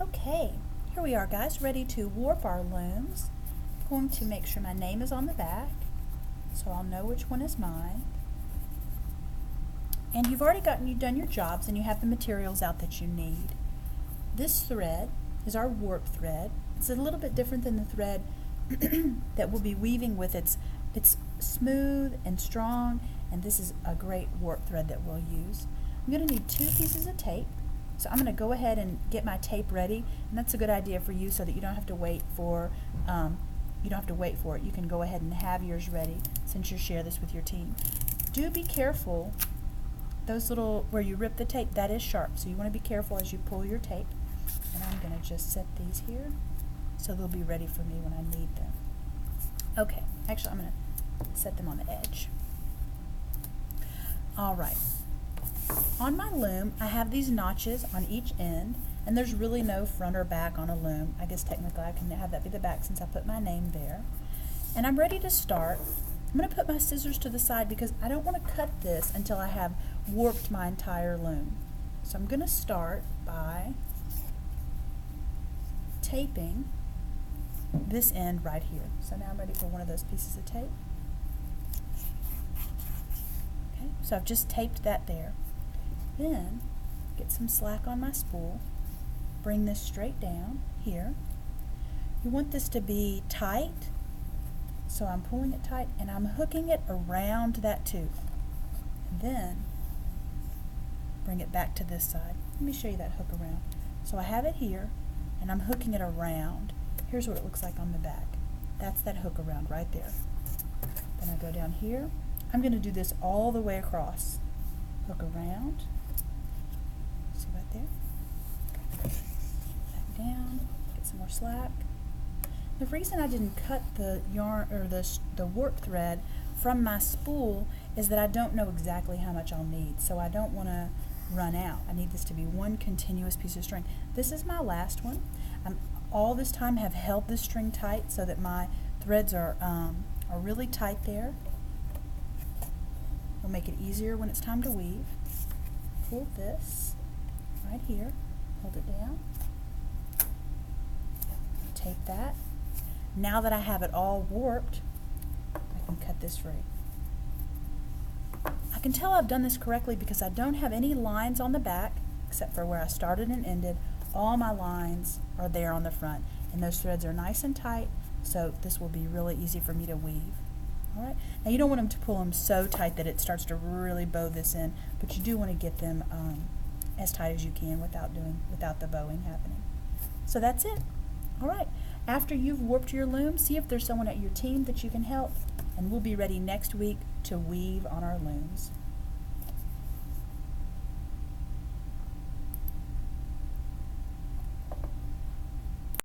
Okay, here we are, guys, ready to warp our looms. I'm going to make sure my name is on the back so I'll know which one is mine. And you've already done your jobs and you have the materials out that you need. This thread is our warp thread. It's a little bit different than the thread that we'll be weaving with. It's smooth and strong, and this is a great warp thread that we'll use. I'm going to need 2 pieces of tape. So I'm going to go ahead and get my tape ready, and that's a good idea for you so that you don't have to wait for it. You can go ahead and have yours ready since you share this with your team. Do be careful. Those little, where you rip the tape, that is sharp, so you want to be careful as you pull your tape. And I'm going to just set these here so they'll be ready for me when I need them. Okay, actually I'm going to set them on the edge. All right. On my loom, I have these notches on each end, and there's really no front or back on a loom. I guess technically I can have that be the back since I put my name there. And I'm ready to start. I'm going to put my scissors to the side because I don't want to cut this until I have warped my entire loom. So I'm going to start by taping this end right here. So now I'm ready for one of those pieces of tape. Okay, so I've just taped that there. Then get some slack on my spool, bring this straight down here. You want this to be tight, so I'm pulling it tight and I'm hooking it around that tooth. And then bring it back to this side. Let me show you that hook around. So I have it here and I'm hooking it around. Here's what it looks like on the back. That's that hook around right there. Then I go down here. I'm going to do this all the way across. Hook around. See right there? Back down, get some more slack. The reason I didn't cut the yarn or the warp thread from my spool is that I don't know exactly how much I'll need, so I don't want to run out. I need this to be one continuous piece of string. This is my last one. All this time have held this string tight so that my threads are really tight there. It'll make it easier when it's time to weave. Pull this right here, hold it down, tape that. Now that I have it all warped, I can cut this free. I can tell I've done this correctly because I don't have any lines on the back except for where I started and ended. All my lines are there on the front, and those threads are nice and tight, so this will be really easy for me to weave. All right. Now you don't want them to pull them so tight that it starts to really bow this in, but you do want to get them as tight as you can without the bowing happening. So that's it. All right. After you've warped your loom, see if there's someone at your team that you can help, and we'll be ready next week to weave on our looms.